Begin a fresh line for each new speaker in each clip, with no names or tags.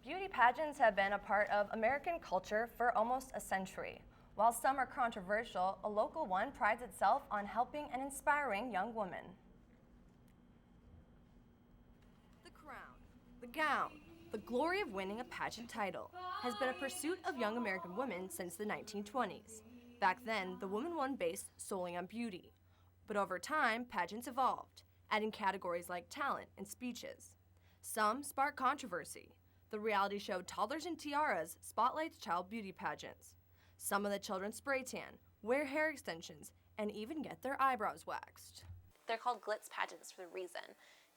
Beauty pageants have been a part of American culture for almost a century. While some are controversial, a local one prides itself on helping and inspiring young women. The crown, the gown, the glory of winning a pageant title has been a pursuit of young American women since the 1920s. Back then, the woman won based solely on beauty. But over time, pageants evolved, adding categories like talent and speeches. Some sparked controversy. The reality show Toddlers and Tiaras spotlights child beauty pageants. Some of the children spray tan, wear hair extensions, and even get their eyebrows waxed.
They're called glitz pageants for a reason.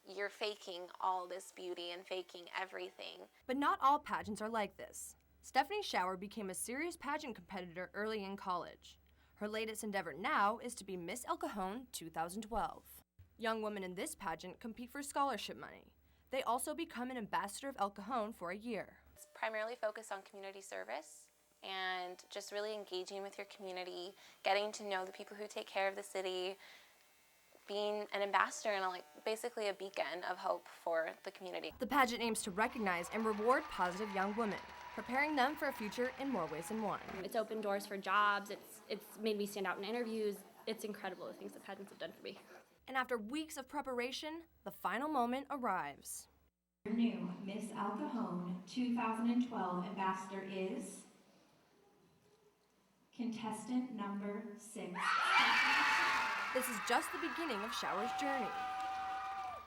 You're faking all this beauty and faking everything.
But not all pageants are like this. Stephanie Shower became a serious pageant competitor early in college. Her latest endeavor now is to be Miss El Cajon 2012. Young women in this pageant compete for scholarship money. They also become an ambassador of El Cajon for a year.
It's primarily focused on community service and just really engaging with your community, getting to know the people who take care of the city, being an ambassador and basically a beacon of hope for the community.
The pageant aims to recognize and reward positive young women, preparing them for a future in more ways than one.
It's opened doors for jobs, it's made me stand out in interviews. It's incredible the things that pageants have done for me.
And after weeks of preparation, the final moment arrives.
Your new Miss El Cajon 2012 ambassador is contestant number 6.
This is just the beginning of Shower's journey.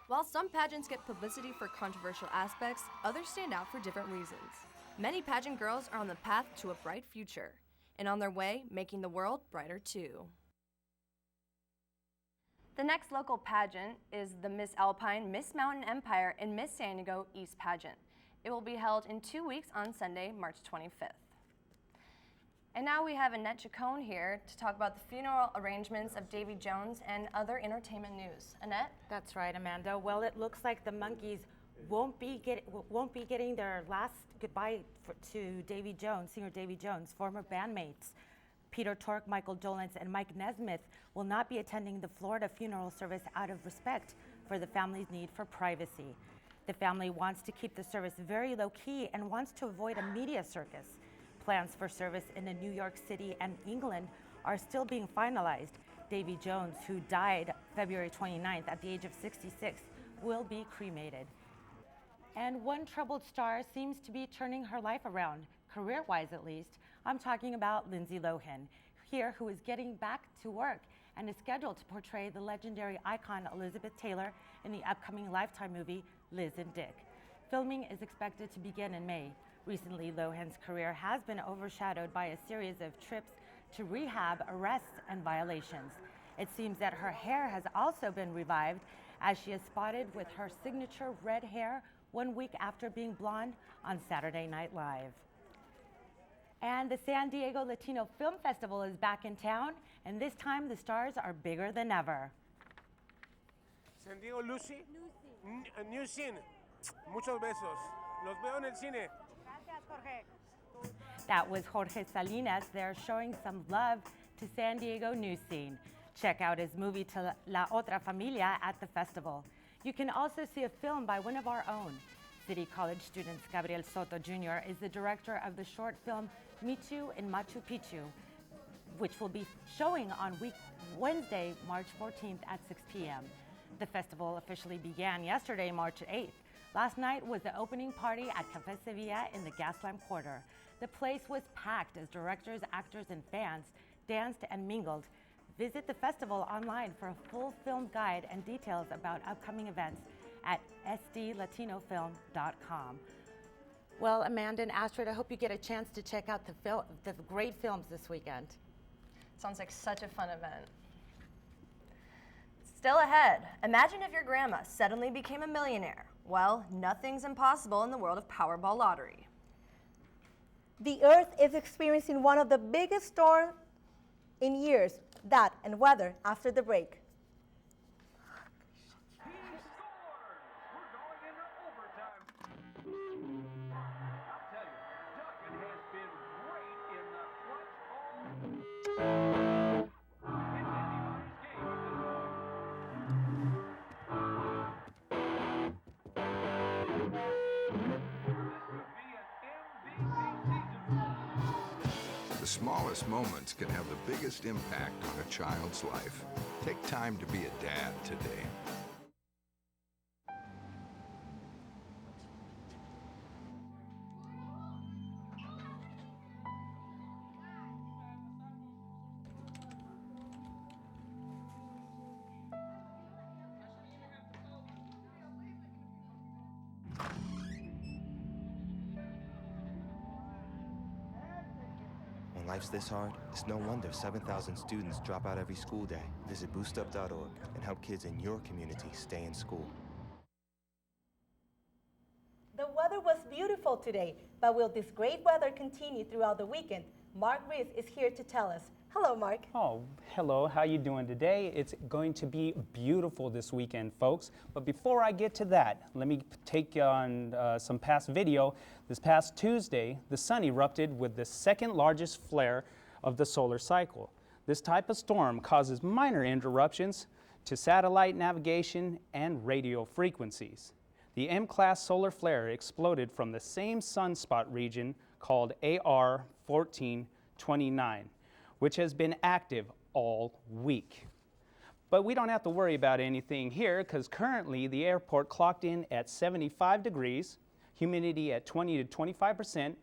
While some pageants get publicity for controversial aspects, others stand out for different reasons. Many pageant girls are on the path to a bright future, and on their way, making the world brighter too. The next local pageant is the Miss Alpine, Miss Mountain Empire, and Miss San Diego East pageant. It will be held in 2 weeks on Sunday, March 25th. And now we have Annette Chacon here to talk about the funeral arrangements of Davy Jones and other entertainment news. Annette?
That's right, Amanda. Well, it looks like the Monkees won't be getting their last goodbye to Davy Jones, singer Davy Jones. Former bandmates Peter Tork, Michael Dolenz, and Mike Nesmith will not be attending the Florida funeral service out of respect for the family's need for privacy. The family wants to keep the service very low-key and wants to avoid a media circus. Plans for service in New York City and England are still being finalized. Davy Jones, who died February 29th at the age of 66, will be cremated. And one troubled star seems to be turning her life around, career-wise at least. I'm talking about Lindsay Lohan, here, who is getting back to work and is scheduled to portray the legendary icon Elizabeth Taylor in the upcoming Lifetime movie Liz and Dick. Filming is expected to begin in May. Recently, Lohan's career has been overshadowed by a series of trips to rehab, arrests, and violations. It seems that her hair has also been revived, as she is spotted with her signature red hair 1 week after being blonde on Saturday Night Live. And the San Diego Latino Film Festival is back in town, and this time the stars are bigger than ever.
San Diego, Lucy. Newscene. Muchos besos. Los veo en el cine.
That was Jorge Salinas there showing some love to San Diego Newscene. Check out his movie To La Otra Familia at the festival. You can also see a film by one of our own. City College students Gabriel Soto Jr. is the director of the short film Michu in Machu Picchu, which will be showing on Wednesday, March 14th at 6 p.m. The festival officially began yesterday, March 8th. Last night was the opening party at Café Sevilla in the Gaslamp Quarter. The place was packed as directors, actors, and fans danced and mingled. Visit the festival online for a full film guide and details about upcoming events at sdlatinofilm.com. Well, Amanda and Astrid, I hope you get a chance to check out the great films this weekend.
Sounds like such a fun event. Still ahead, imagine if your grandma suddenly became a millionaire. Well, nothing's impossible in the world of Powerball lottery.
The Earth is experiencing one of the biggest storms in years. That and weather after the break.
The smallest moments can have the biggest impact on a child's life. Take time to be a dad today.
When life's this hard, it's no wonder 7,000 students drop out every school day. Visit boostup.org and help kids in your community stay in school.
The weather was beautiful today, but will this great weather continue throughout the weekend? Mark Reese is here to tell us. Hello, Mark.
Oh, hello. How you doing today? It's going to be beautiful this weekend, folks. But before I get to that, let me take you on some past video. This past Tuesday, the sun erupted with the second largest flare of the solar cycle. This type of storm causes minor interruptions to satellite navigation and radio frequencies. The M-class solar flare exploded from the same sunspot region called AR 1429. Which has been active all week. But we don't have to worry about anything here because currently the airport clocked in at 75 degrees, humidity at 20 to 25%,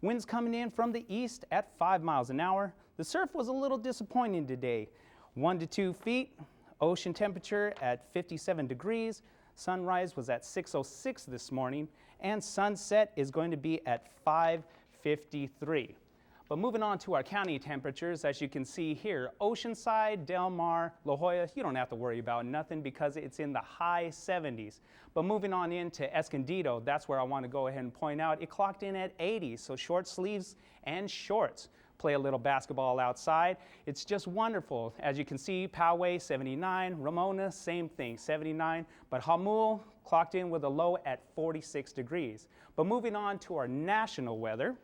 winds coming in from the east at 5 miles an hour. The surf was a little disappointing today, 1 to 2 feet, ocean temperature at 57 degrees, sunrise was at 6:06 this morning, and sunset is going to be at 5:53. But moving on to our county temperatures, as you can see here, Oceanside, Del Mar, La Jolla, you don't have to worry about nothing because it's in the high 70s. But moving on into Escondido, that's where I want to go ahead and point out, it clocked in at 80, so short sleeves and shorts. Play a little basketball outside. It's just wonderful. As you can see, Poway, 79, Ramona, same thing, 79, but Jamul clocked in with a low at 46 degrees. But moving on to our national weather,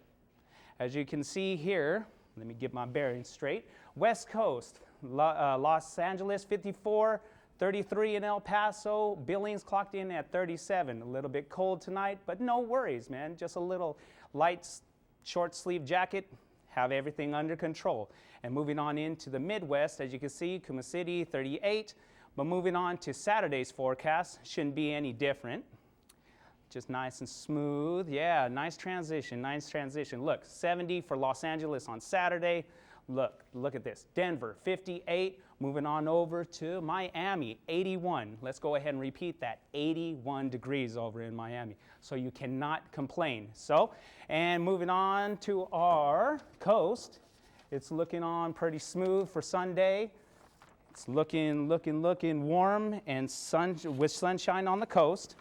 as you can see here, let me get my bearings straight. West Coast, Los Angeles 54, 33 in El Paso. Billings clocked in at 37. A little bit cold tonight, but no worries, man. Just a little light short sleeve jacket. Have everything under control. And moving on into the Midwest, as you can see, Cuma City 38. But moving on to Saturday's forecast, shouldn't be any different. Just nice and smooth. Yeah, nice transition, nice transition. Look, 70 for Los Angeles on Saturday. Look at this. Denver, 58. Moving on over to Miami, 81. Let's go ahead and repeat that. 81 degrees over in Miami. So you cannot complain. So, and moving on to our coast, it's looking on pretty smooth for Sunday. It's looking warm and with sunshine on the coast.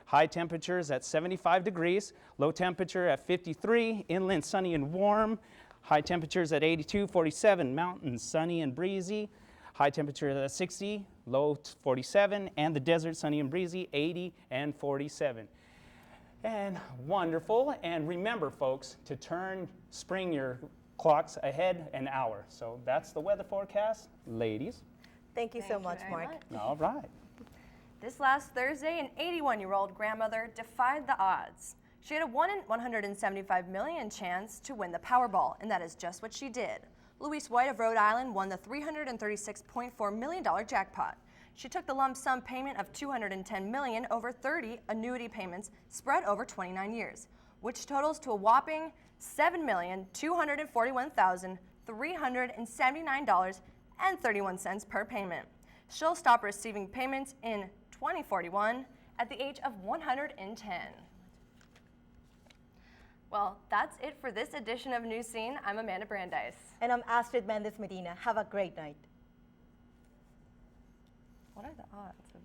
High temperatures at 75 degrees, low temperature at 53, inland sunny and warm. High temperatures at 82, 47, mountains sunny and breezy. High temperature at 60, low 47, and the desert sunny and breezy, 80 and 47. And wonderful, and remember folks, to spring your clocks ahead an hour. So that's the weather forecast, ladies.
Thank you so much, Mark.
All right.
This last Thursday, an 81-year-old grandmother defied the odds. She had a 1 in 175 million chance to win the Powerball, and that is just what she did. Louise White of Rhode Island won the $336.4 million jackpot. She took the lump sum payment of $210 million over 30 annuity payments spread over 29 years, which totals to a whopping $7,241,379.31 per payment. She'll stop receiving payments in 2041 at the age of 110. Well, that's it for this edition of Newscene. I'm Amanda Brandeis.
And I'm Astrid Mendez Medina. Have a great night.
What are the odds of